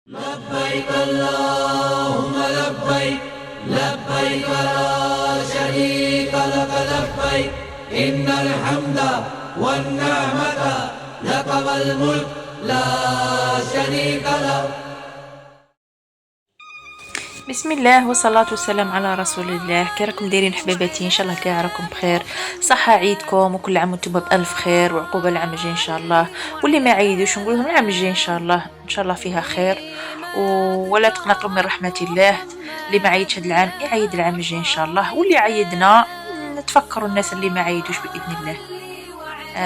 لبيك اللهم لبيك لبيك لا شريك لك لبيك إن الحمد والنعمة لك والملك لا شريك لك. بسم الله والصلاة والسلام على رسول الله. كي راكم دايرين حبيباتي؟ ان شاء الله كاع راكم بخير، صحة عيدكم وكل عام وانتم بألف خير وعقوبة العام الجاي ان شاء الله. واللي ما عيدوش نقول لهم العام الجاي ان شاء الله فيها خير ولا تقنطوا من رحمة الله. اللي ما عيدش هذا العام يعيد العام الجاي ان شاء الله، واللي عيدنا نتفكروا الناس اللي ما عيدوش بإذن الله.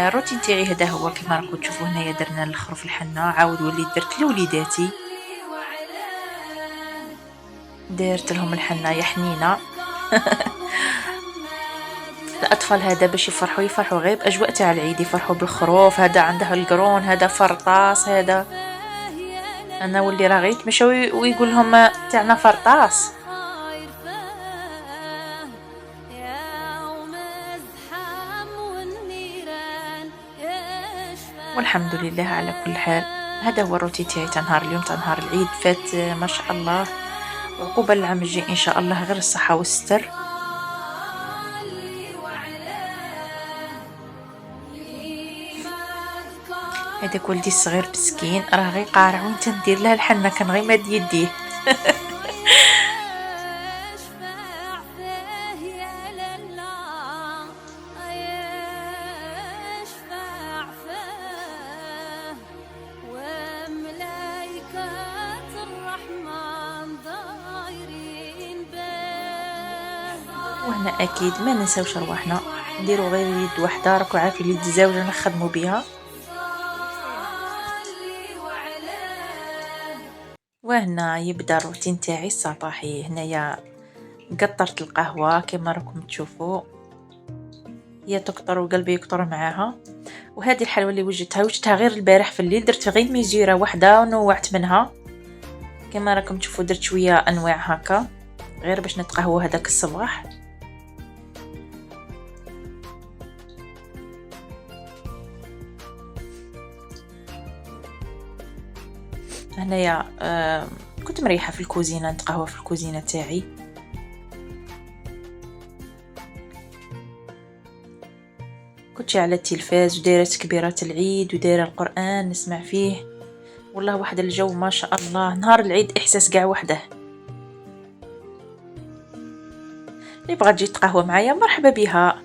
الروتين تاعي هذا هو كما راكم تشوفوا هنايا. درنا الخروف الحنة، عاود وليت درت لوليداتي، درت لهم الحنة يا حنينة. الاطفال هذا باش يفرحوا غير باجواء تاع العيد، يفرحوا بالخروف، هذا عنده القرون، هذا فرطاس، هذا انا واللي رغيت مشاو ويقول لهم تاعنا فرطاس. والحمد لله على كل حال. هذا هو الروتين تاعي تاع نهار اليوم، تاع نهار العيد. فات ما شاء الله، وعقوبة العام الجاي ان شاء الله غير الصحة والستر. هذاك ولدي الصغير مسكين راه غير قارع وانت ندير له الحنة، كان غير ماد يديه. وهنا اكيد ما ننساوش رواحنا، نديروا غير يد وحده، راكو عارفين اليد الزاوجه نخدموا بها. وهنا يبدا الروتين تاعي الصباحي. هنايا قطرت القهوه كما راكم تشوفوا، هي تقطر وقلبي يقطر معاها. وهذه الحلوى اللي وجدتها غير البارح في الليل، درت غير ميزيره واحده ونوعت منها كما راكم تشوفوا. درت شويه انواع هكا غير باش نتقهوى هذاك الصباح. هنايا كنت مريحه في الكوزينه، نتقهوى في الكوزينه تاعي. كنت على التلفاز ودايره تكبيرات العيد ودايره القران نسمع فيه. والله واحد الجو ما شاء الله، نهار العيد احساس قاع وحده. اللي بغات تجي تقهوى معايا مرحبا بها.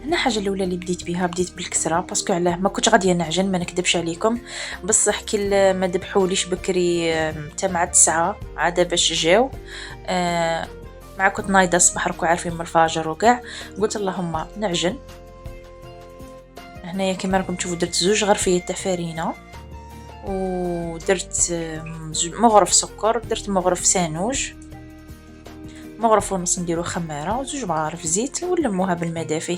هنا حاجه الاولى اللي بديت بها، بديت بالكسره باسكو علاه ما كنتش غاديه نعجن، ما نكذبش عليكم. بصح كي ما ذبحوليش بكري حتى مع 9 عاد باش جاو، مع كنت نايضه الصباح راكو عارفين من الفجر وكاع، قلت اللهم نعجن. هنايا كما راكم تشوفوا درت 2 غرفيات تاع فرينه، ودرت مغرف سكر، درت مغرف سانوج، مغرف ونص نديرو خماره، و2 مغارف زيت ونلموها بالماء دافي.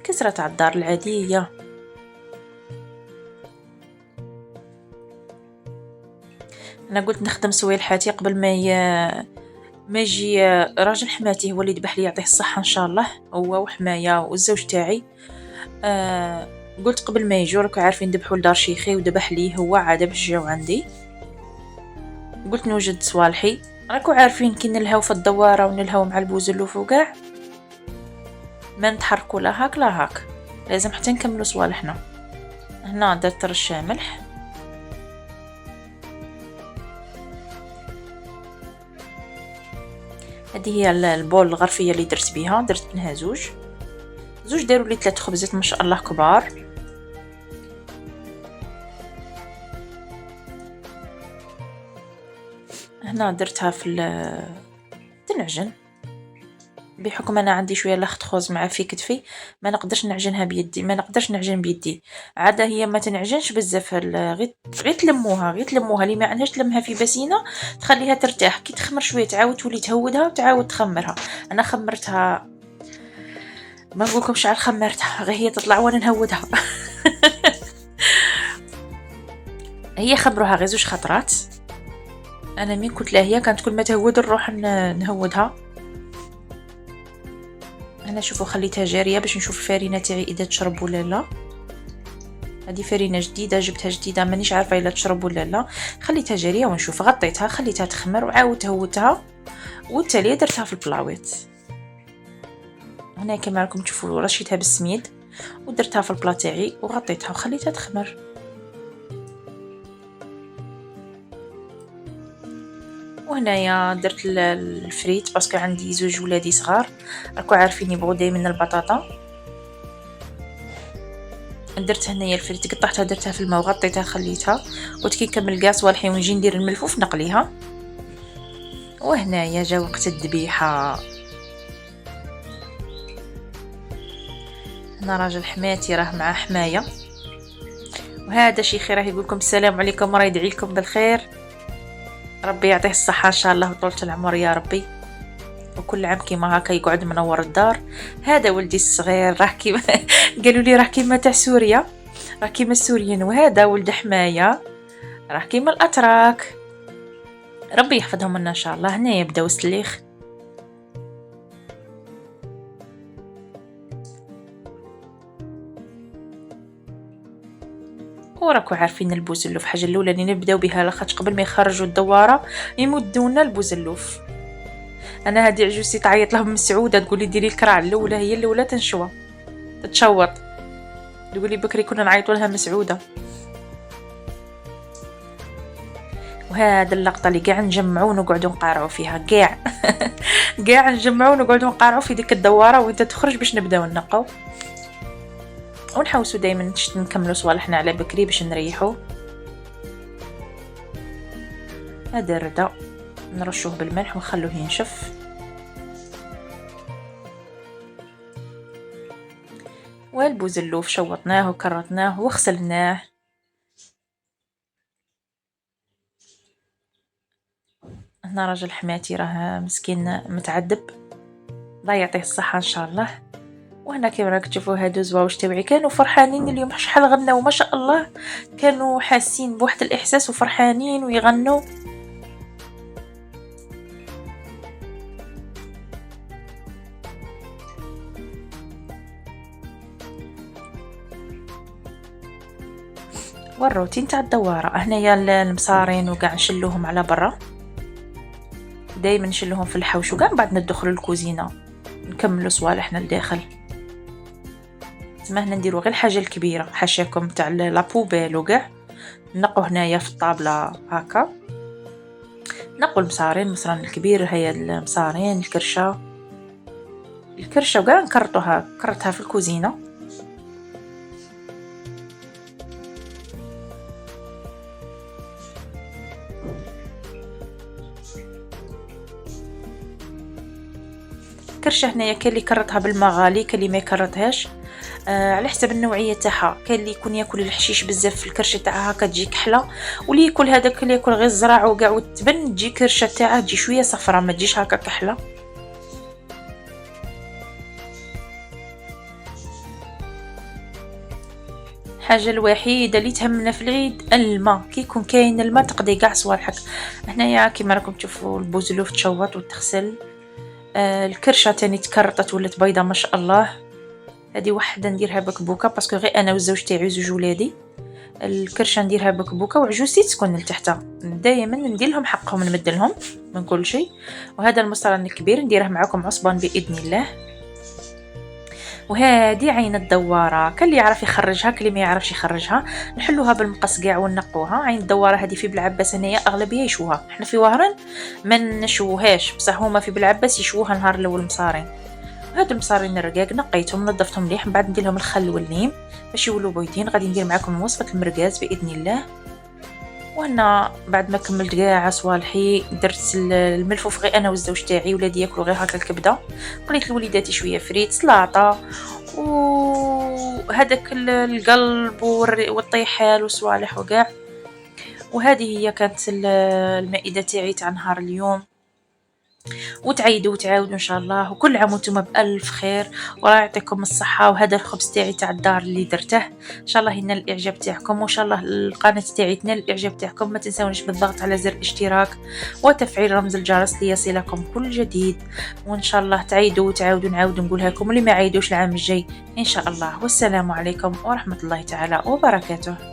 كسرة تاع الدار العاديه. انا قلت نخدم سويلحاتي قبل ما يجي راجل حماتي هو اللي ذبح لي، يعطيه الصحه ان شاء الله، هو وحمايه والزوج تاعي. قلت قبل ما يجوا راكو عارفين ذبحوا لدار شيخي وذبح لي هو عاد باش جاو عندي. قلت نوجد صوالحي، راكو عارفين كي نلهاو في الدواره ونلهاو مع البوزلوف وكاع ما نتحركوا لا هاك لا هاك، لازم حتى نكملوا صوالحنا. هنا درت رشه ملح، هذه هي البول الغرفيه اللي درت بها، درت منها 2 داروا لي 3 خبزات ما شاء الله كبار. هنا درتها في تنعجن بحكم انا عندي شويه لخت خوز مع في كتفي، ما نقدرش نعجنها بيدي، ما نقدرش نعجن بيدي. عاده هي ما تنعجنش بزاف، غير تلموها اللي ما عندهاش تلمها في بسينه تخليها ترتاح، كي تخمر شويه تعاود تولي تهودها وتعاود تخمرها. انا خمرتها ما نقولكم شحال خمرتها، غير هي تطلع وانا نهودها. هي خمروها غير 2 خطرات. انا من كنت لاهيه كانت كل ما تهود نروح نهودها. انا شوفوا خليتها جاريه باش نشوف الفرينه تاعي اذا تشرب ولا لا. هذه فرينه جديده جبتها جديده مانيش عارفه الا تشرب ولا لا. خليتها جاريه ونشوف. غطيتها خليتها تخمر وعاودت هوتها والتاليه درتها في البلاويت. هنا كما راكم تشوفوا رشيتها بالسميد ودرتها في البلا تاعي وغطيتها وخليتها تخمر. وهنايا درت الفريت باسكو عندي زوج ولادي صغار راكو عارفين يبغوا دائما البطاطا. درت هنايا الفريت قطعتها درتها في الماء وغطيتها خليتها. قلت كي نكمل كاع صوالحي ونجي ندير الملفوف نقليها. وهنايا جا وقت الذبيحه. هنا راجل حماتي راه مع حمايه وهذا شيخي راه يقول لكم السلام عليكم وراه يدعي لكم بالخير. ربي يعطيه الصحه ان شاء الله وطولة العمر يا ربي وكل عام كيما هكا يقعد منور الدار. هذا ولدي الصغير راه كيما قالوا لي راه كيما تاع سوريا راه كيما السوريين. وهذا ولد حمايه راه كيما الاتراك ربي يحفظهم لنا ان شاء الله. هنا يبداو السليخ. وراكو عارفين البوزلوف حاجه الاولى اللي نبداو بها لاخاطش قبل ما يخرجوا الدواره يمدونا البوزلوف. انا هذه عجوزتي تعيط لهم مسعوده تقول لي ديري الكرع الاولى هي الاولى تنشوى تتشوط تقول لي بكري كنا نعيطوا لها مسعوده. وهذا اللقطه اللي قاع نجمعوا ونقعدوا نقارعوا فيها كاع كاع نجمعوا ونقعدوا نقارعوا في ديك الدواره وانت تخرج باش نبداو نقاو ونحوسوا دائما نكملوا صوالحنا على بكري باش نريحوا. هذا الردة نرشوه بالملح ونخلوه ينشف. والبوزلوف شوطناه وكرطناه وغسلناه. هنا راجل حماتي راه مسكين متعذب الله يعطيه الصحه ان شاء الله. وهنا كيما راك تشوفوا هادو زواوش تاوعي كانوا فرحانين اليوم شحال غناو ما شاء الله. كانوا حاسين بواحد الاحساس وفرحانين ويغنوا. والروتين تاع الدواره. هنايا المصارين وكاع نشلوهم على برا دائما نشلوهم في الحوش وكاع بعد ندخلوا الكوزينه نكملوا صوالحنا لداخل. تما هنا نديروا غير الحاجه الكبيره حاشاكم تاع لا بوبيل وكاع نقوا هنايا في الطابله هكا. نقوا المصارين الكبير هي المصارين الكرشه وكاع نكرطوها كرتها في الكوزينه. الكرشه هنايا كاين اللي كرطها بالماء غالي كاين اللي ما يكرطهاش على حسب النوعيه تاعها. كاين اللي يكون ياكل الحشيش بزاف في الكرشه تاعها هكا تجي كحله واللي ياكل هذاك اللي ياكل غير الزرع وكاع وتبن تجي كرشه تاعها تجي شويه صفرة ما تجيش هكا كحله. الحاجه الوحيده اللي تهمنا في العيد الماء. كي يكون كاين الماء تقضي كاع صوالحك. هنايا كيما راكم تشوفوا البوزلوف تشوط وتغسل. الكرشه تاني تكرطت ولات بيضه ما شاء الله. هذه وحده نديرها بكبوكه باسكو غير انا والزوج تاعي زوج ولادي. الكرشه نديرها بكبوكه وعجوزتي تسكن لتحت دائما ندير لهم حقهم نمد لهم من كل شيء. وهذا المصران الكبير نديره معكم عصبان باذن الله. وهذه عين الدواره كان اللي يعرف يخرجها كان اللي ما يعرفش يخرجها. نحلوها بالمقص كاع ونقوها. عين الدواره هذه في بلعباس هنايا اغلبيه يشوها. احنا في وهران ما نشوهاش بصح هما في بلعباس يشوها نهار الاول مصارين. هادو المصارين الرقاق نقيتهم نظفتهم مليح من بعد ندير لهم الخل والليم باش يولوا بيضين. غادي ندير معكم وصفه المرقاز باذن الله. وانا بعد ما كملت كاع صوالحي درت الملفوف غير انا والزوج تاعي. ولادي ياكلوا غير هكا الكبده. قليت لوليداتي شويه فريت سلطه وهذاك القلب والطيحال وصوالح وكاع. وهذه هي كانت المائده تاعي تاع نهار اليوم. وتعيدوا وتعاودوا إن شاء الله، وكل عام وانتم بألف خير، وراه يعطيكم الصحة. وهذا الخبز تاعي تاع الدار اللي درته، إن شاء الله ينال الإعجاب تاعكم، وإن شاء الله القناة تاعي تنال الإعجاب تاعكم. ما تنسونيش بالضغط على زر الاشتراك وتفعيل رمز الجرس ليصلكم كل جديد. وإن شاء الله تعيدوا وتعاودوا، نعاود نقولها لكم، واللي ما عيدوش العام الجاي إن شاء الله. والسلام عليكم ورحمة الله تعالى وبركاته.